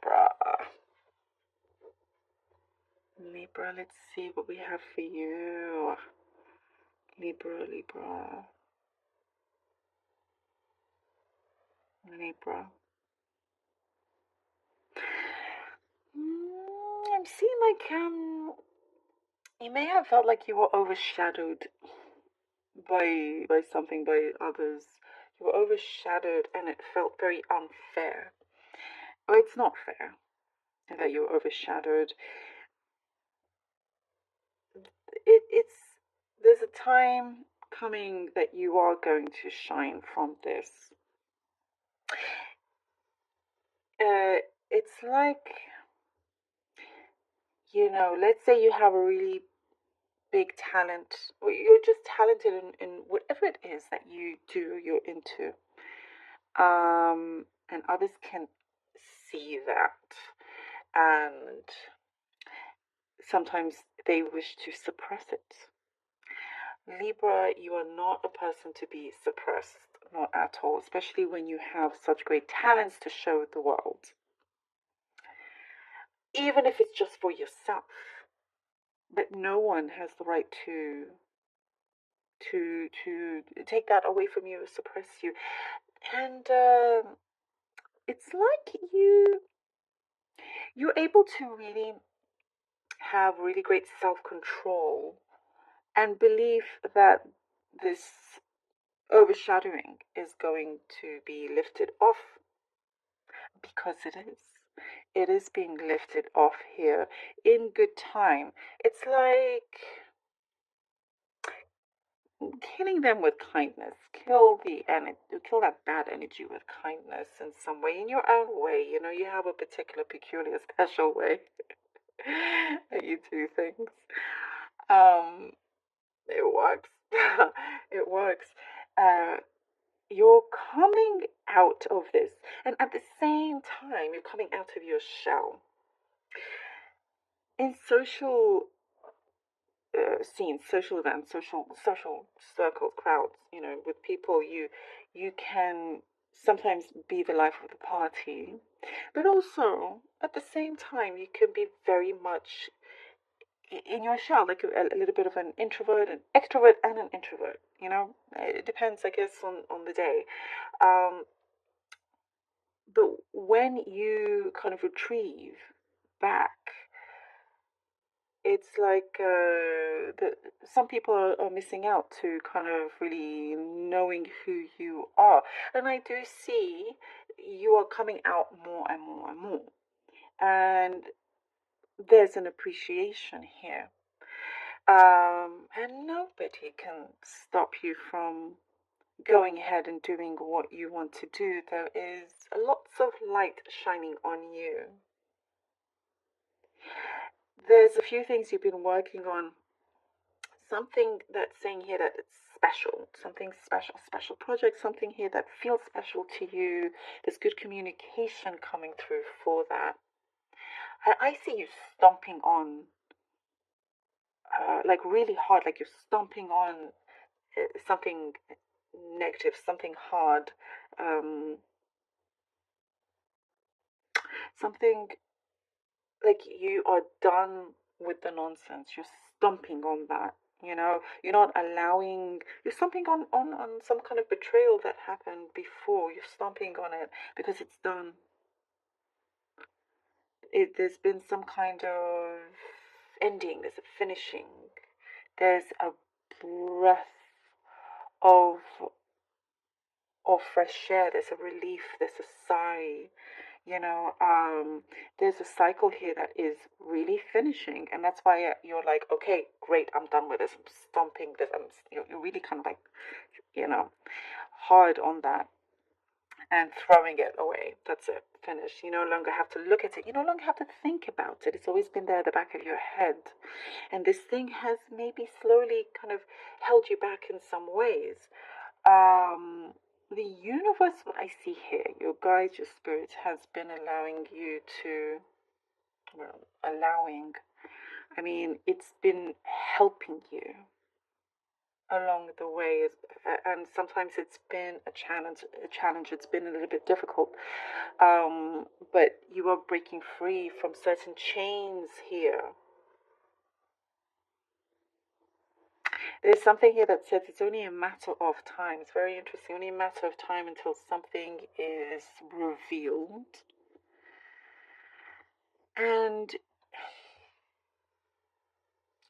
Libra. Libra, let's see what we have for you. Libra, Libra. Libra. I'm seeing like you may have felt like you were overshadowed by something, by others. You were overshadowed and it felt very unfair. Well, it's not fair that you were overshadowed. There's a time coming that you are going to shine from this. It's like, let's say you have a really big talent, or you're just talented in whatever it is that you do, you're into. And others can see that. And sometimes they wish to suppress it. Libra, you are not a person to be suppressed, not at all, especially when you have such great talents to show the world. Even if it's just for yourself. But no one has the right to take that away from you or suppress you. And it's like you're able to really have really great self-control and believe that this overshadowing is going to be lifted off, because it is. It is being lifted off here in good time. It's like killing them with kindness. Kill that bad energy with kindness in some way, in your own way. You have a particular, peculiar, special way that you do things. It works. It works. You're coming out of this, and at the same time, you're coming out of your shell. In social scenes, social events, social circles, crowds, with people, you can sometimes be the life of the party, but also at the same time you can be very much in your shell, like a little bit of an introvert, an extrovert, and an introvert. It depends, I guess, on the day. But when you kind of retrieve back, it's like some people are missing out to kind of really knowing who you are. And I do see you are coming out more and more and more. And there's an appreciation here. And nobody can stop you from going ahead and doing what you want to do. There is lots of light shining on you. There's a few things you've been working on. Something that's saying here that it's special, something special project, something here that feels special to you. There's good communication coming through for that. I see you stomping on, like really hard, like you're stomping on something negative, something hard, something like you are done with the nonsense. You're stomping on that. You're not allowing, you're stomping on some kind of betrayal that happened before. You're stomping on it because it's done. There's been some kind of ending, there's a finishing, there's a breath of fresh air, there's a relief, there's a sigh. There's a cycle here that is really finishing, and that's why you're like, okay, great, I'm done with this. I'm stomping this. You're really kind of like, hard on that and throwing it away. That's it, finished. You no longer have to look at it. You no longer have to think about it. It's always been there at the back of your head, and this thing has maybe slowly kind of held you back in some ways. The universe, what I see here, your guides, your spirit has been allowing you to, it's been helping you along the way, and sometimes it's been a challenge. It's been a little bit difficult, but you are breaking free from certain chains here. There's something here that says it's only a matter of time. It's very interesting. Only a matter of time until something is revealed. And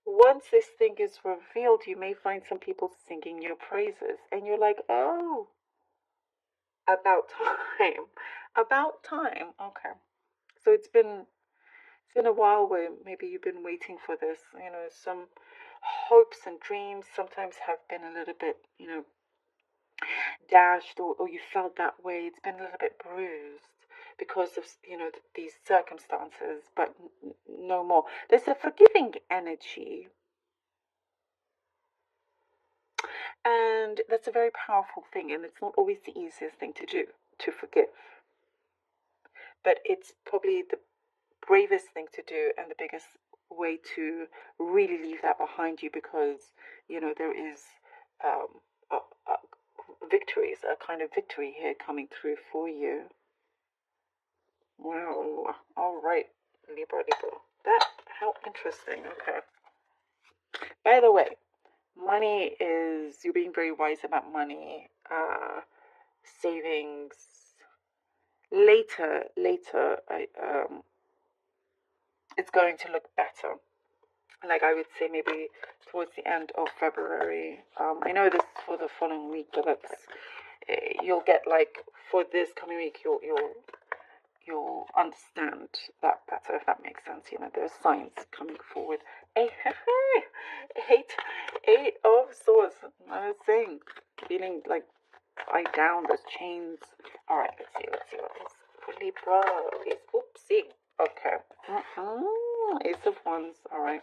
once this thing is revealed, you may find some people singing your praises. And you're like, oh, about time. About time. Okay. So it's been a while where maybe you've been waiting for this. You know, some hopes and dreams sometimes have been a little bit, dashed, or you felt that way. It's been a little bit bruised because of, these circumstances, but no more. There's a forgiving energy, and that's a very powerful thing, and it's not always the easiest thing to do, to forgive, but it's probably the bravest thing to do and the biggest way to really leave that behind you, because there is a victories, a kind of victory here coming through for you. Wow. All right, Libra. How interesting. Okay. By the way, money you're being very wise about money, savings. Later, it's going to look better. Like I would say, maybe towards the end of February. I know this for the following week, but that's you'll get, like, for this coming week, you'll understand that better, if that makes sense. There's signs coming forward. Eight of swords. I was saying, feeling like I down those chains. All right, let's see what is for Libra. Oopsie. Okay. Ace of Wands. All right.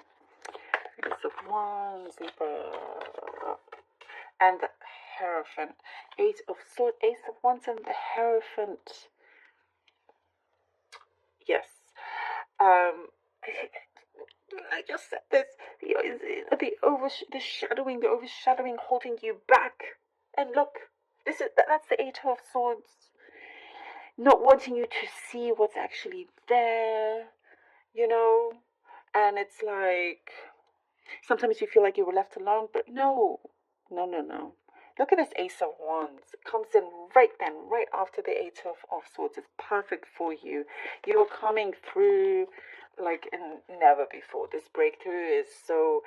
Ace of Wands, Libra, and the Hierophant. Eight of Swords, Ace of Wands, and the Hierophant. Yes. I just said this. The overshadowing, holding you back. And look, that's the Eight of Swords. Not wanting you to see what's actually there, and it's like sometimes you feel like you were left alone, but no. Look at this Ace of Wands. It comes in right then, right after the Eight of Swords. It's perfect for you. You are coming through like never before. This breakthrough is so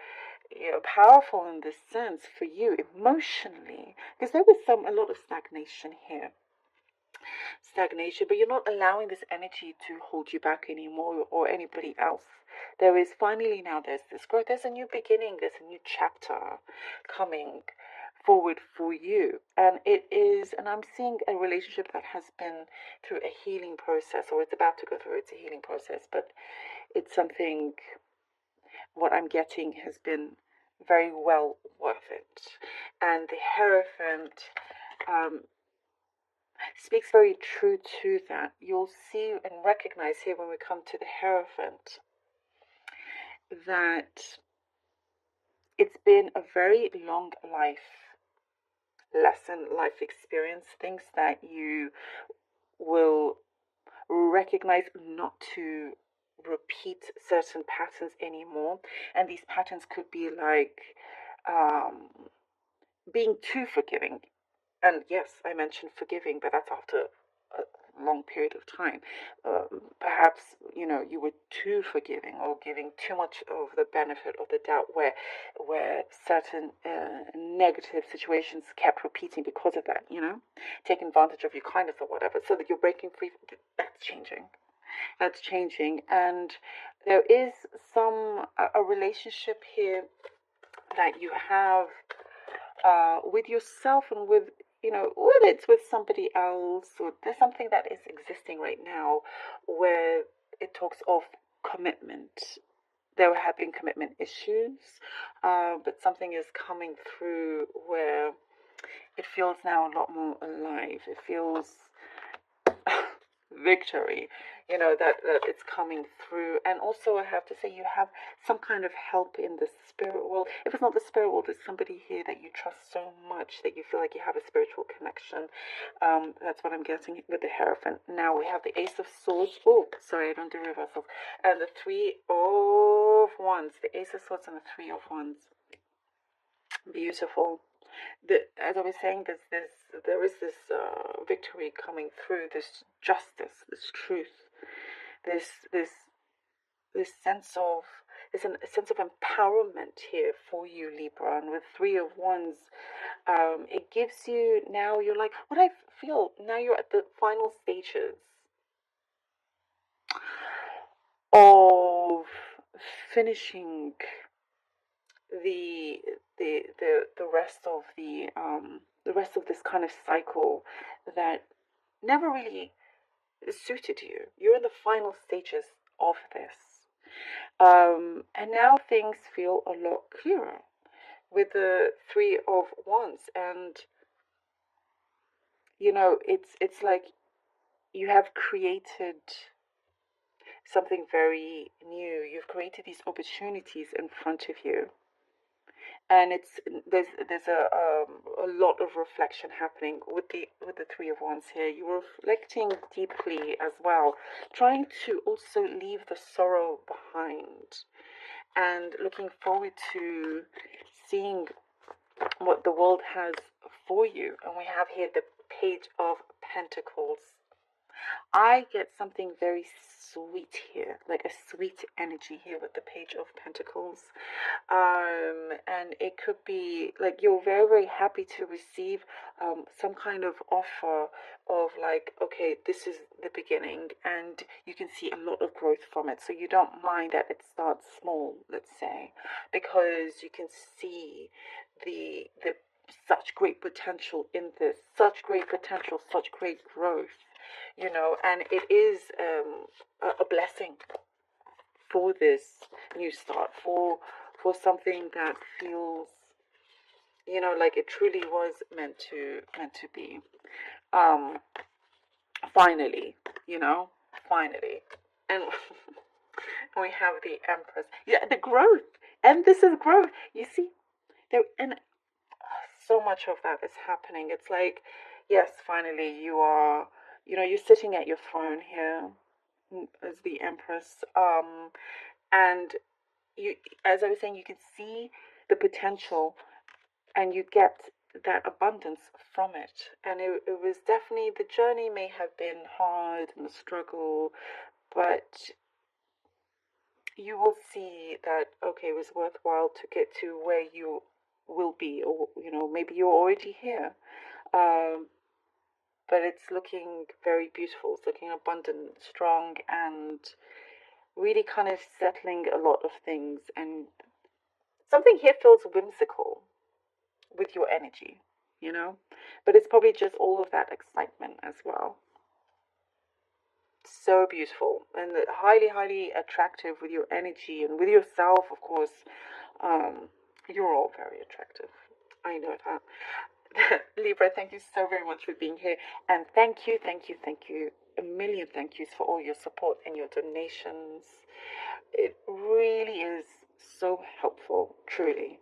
powerful in this sense for you emotionally, because there was a lot of stagnation here. But you're not allowing this energy to hold you back anymore, or anybody else. There's this growth. There's a new beginning. There's a new chapter coming forward for you, and I'm seeing a relationship that has been through a healing process, or it's about to go through a healing process, but it's something, what I'm getting has been very well worth it. And the Hierophant speaks very true to that. You'll see and recognize here when we come to the Hierophant that it's been a very long life lesson, life experience, things that you will recognize not to repeat certain patterns anymore. And these patterns could be like being too forgiving. And yes, I mentioned forgiving, but that's after a long period of time. Perhaps, you were too forgiving, or giving too much of the benefit of the doubt, where certain negative situations kept repeating because of that, taking advantage of your kindness or whatever, so that you're breaking free. That's changing. And there is a relationship here that you have with yourself, and with whether it's with somebody else, or there's something that is existing right now where it talks of commitment. There have been commitment issues, but something is coming through where it feels now a lot more alive. It feels victory. you know, that it's coming through. And also I have to say, you have some kind of help in the spirit world. If it's not the spirit world, there's somebody here that you trust so much that you feel like you have a spiritual connection. That's what I'm getting with the Hierophant. Now we have the Ace of Swords. Oh, sorry, I don't do reversals. And the Three of Wands. The Ace of Swords and the Three of Wands. Beautiful. As I was saying, there is this victory coming through, this justice, this truth, this sense of a sense of empowerment here for you, Libra. And with Three of Wands, it gives you, now you're like, what I feel now, you're at the final stages of finishing the the rest of this kind of cycle that never really suited you. You're in the final stages of this. And now things feel a lot clearer with the Three of Wands. And, you know, it's like you have created something very new. You've created these opportunities in front of you. And there's a lot of reflection happening with the Three of Wands here. You're reflecting deeply as well, trying to also leave the sorrow behind, and looking forward to seeing what the world has for you. And we have here the Page of Pentacles. I get something very sweet here, like a sweet energy here with the Page of Pentacles. And it could be like you're very, very happy to receive some kind of offer of like, okay, this is the beginning, and you can see a lot of growth from it. So you don't mind that it starts small, let's say, because you can see the such great potential in this, such great potential, such great growth, you know. And it is a blessing for this new start, for something that feels, you know, like it truly was meant to be. Finally, you know, finally. And we have the Empress. Yeah, the growth. And this is growth. You see, there, and so much of that is happening. It's like, yes, finally you are, you know, you're sitting at your throne here as the Empress. And you, as I was saying, you can see the potential, and you get that abundance from it. And it was definitely, the journey may have been hard and the struggle, but you will see that, okay, it was worthwhile to get to where you will be, or, you know, maybe you're already here. But it's looking very beautiful. It's looking abundant, strong, and really kind of settling a lot of things. And something here feels whimsical with your energy, you know? But it's probably just all of that excitement as well. So beautiful and highly, highly attractive with your energy and with yourself, of course. You're all very attractive. I know that. Libra, thank you so very much for being here. And thank you, thank you, thank you. A million thank yous for all your support and your donations. It really is so helpful, truly.